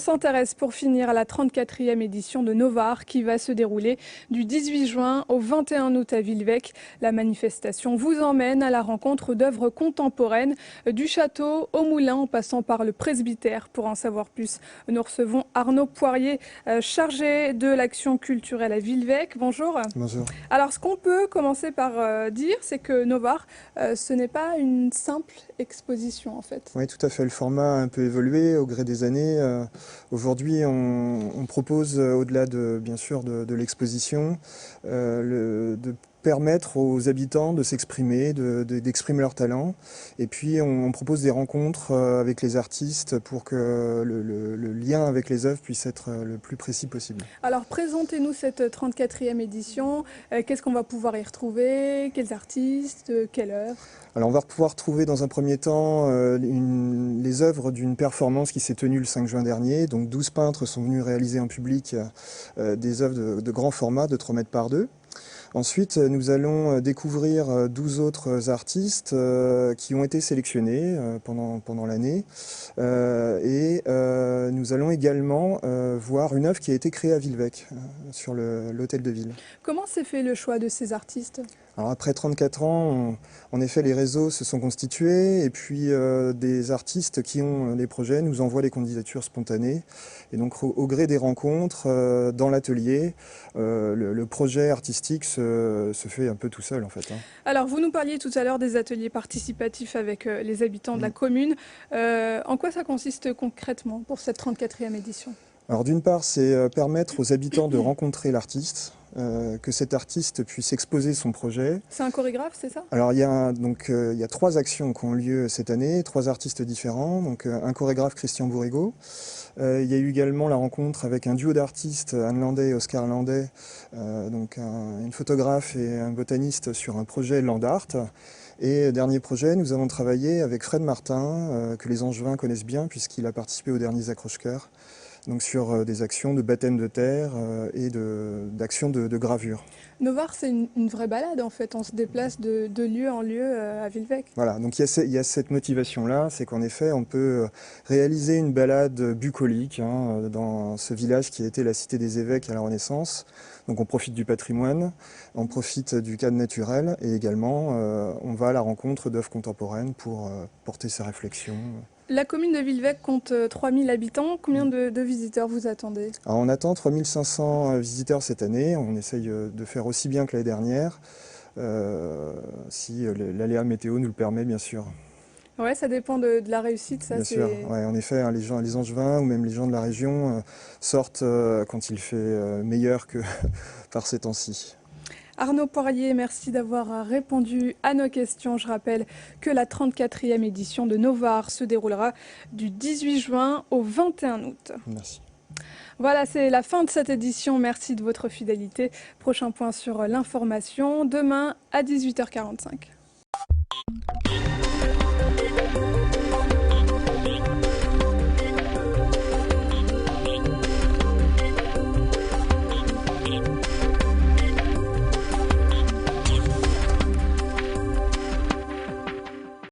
s'intéresse pour finir à la 34e édition de Novare qui va se dérouler du 18 juin au 21 août à Villevêque. La manifestation vous emmène à la rencontre d'œuvres contemporaines du château au moulin en passant par le presbytère. Pour en savoir plus, nous recevons Arnaud Poirier, chargé de l'action culturelle à Villevêque. Bonjour. Bonjour. Alors ce qu'on peut commencer par dire, c'est que Novare, ce n'est pas une simple exposition en fait. Oui, tout à fait. Le format a un peu évolué au gré des années. Aujourd'hui, on propose, au-delà bien sûr de l'exposition, de permettre aux habitants de s'exprimer, d'exprimer leur talent. Et puis, on propose des rencontres avec les artistes pour que le lien avec les œuvres puisse être le plus précis possible. Alors, présentez-nous cette 34e édition. Qu'est-ce qu'on va pouvoir y retrouver? Quels artistes? Quelle œuvre? Alors, on va pouvoir trouver dans un premier temps les œuvres d'une performance qui s'est tenue le 5 juin dernier. Donc 12 peintres sont venus réaliser en public des œuvres de grand format, de 3 mètres par 2. Ensuite, nous allons découvrir 12 autres artistes qui ont été sélectionnés pendant l'année. Et nous allons également voir une œuvre qui a été créée à Villevêque, sur l'hôtel de ville. Comment s'est fait le choix de ces artistes? Alors après 34 ans, en effet, les réseaux se sont constitués et puis des artistes qui ont des projets nous envoient les candidatures spontanées. Et donc au gré des rencontres, dans l'atelier, le projet artistique se fait un peu tout seul en fait. Alors vous nous parliez tout à l'heure des ateliers participatifs avec les habitants de la commune. En quoi ça consiste concrètement pour cette 34e édition? Alors d'une part, c'est permettre aux habitants de rencontrer l'artiste, que cet artiste puisse exposer son projet. C'est un chorégraphe, c'est ça? Alors il y a 3 actions qui ont lieu cette année, 3 artistes différents, donc un chorégraphe Christian Bourrigaud. Il y a eu également la rencontre avec un duo d'artistes, Anne Landais et Oscar Landais, donc une photographe et un botaniste sur un projet Land Art. Et dernier projet, nous avons travaillé avec Fred Martin, que les Angevins connaissent bien puisqu'il a participé aux derniers accroche-cœurs. Donc sur des actions de baptême de terre et d'actions de gravure. Novare, c'est une vraie balade en fait, on se déplace de lieu en lieu à Villevêque. Voilà, donc il y a cette motivation-là, c'est qu'en effet on peut réaliser une balade bucolique dans ce village qui a été la cité des évêques à la Renaissance. Donc on profite du patrimoine, on profite du cadre naturel et également on va à la rencontre d'œuvres contemporaines pour porter ses réflexions. La commune de Villevêque compte 3000 habitants. Combien de visiteurs vous attendez? Alors on attend 3500 visiteurs cette année. On essaye de faire aussi bien que l'année dernière, si l'aléa météo nous le permet, bien sûr. Ouais, ça dépend de la réussite. Ça, bien sûr, ouais, en effet, les Angevins ou même les gens de la région sortent quand il fait meilleur que par ces temps-ci. Arnaud Poirier, merci d'avoir répondu à nos questions. Je rappelle que la 34e édition de Novare se déroulera du 18 juin au 21 août. Merci. Voilà, c'est la fin de cette édition. Merci de votre fidélité. Prochain point sur l'information, demain à 18h45.